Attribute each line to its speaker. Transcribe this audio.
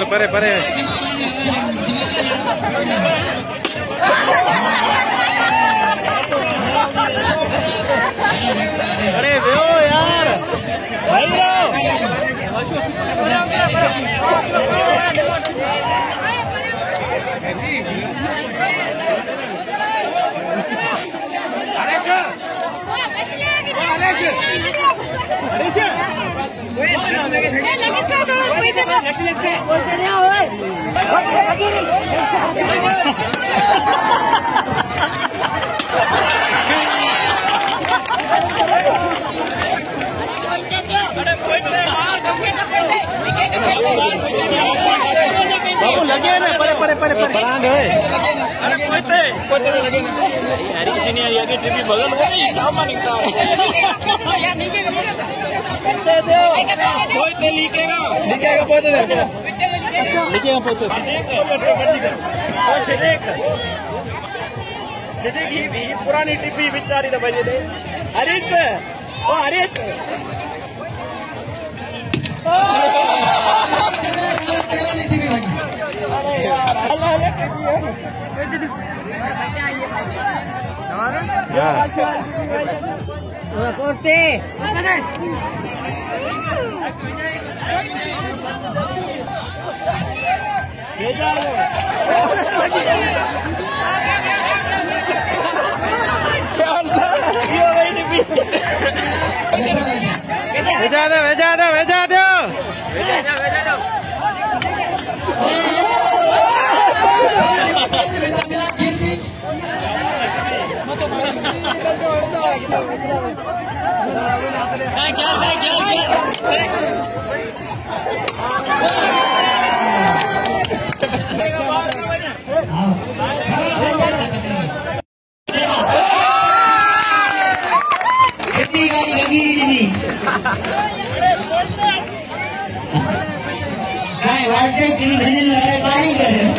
Speaker 1: sir परे परे अरे वो यार भाई लगे ना परे परे परे परांध है अरे कोई लगे ना यार किसी ने आगे ट्रिपी बगल हो गई सामान निकला यार नीचे दे दो कोई ते लीकेगा कोई ते लीकेगा कोई ते देख ही पुरानी ट्रिपी बेचारी तो बजे दे हरित ओ हरित भेजा दो
Speaker 2: वाटते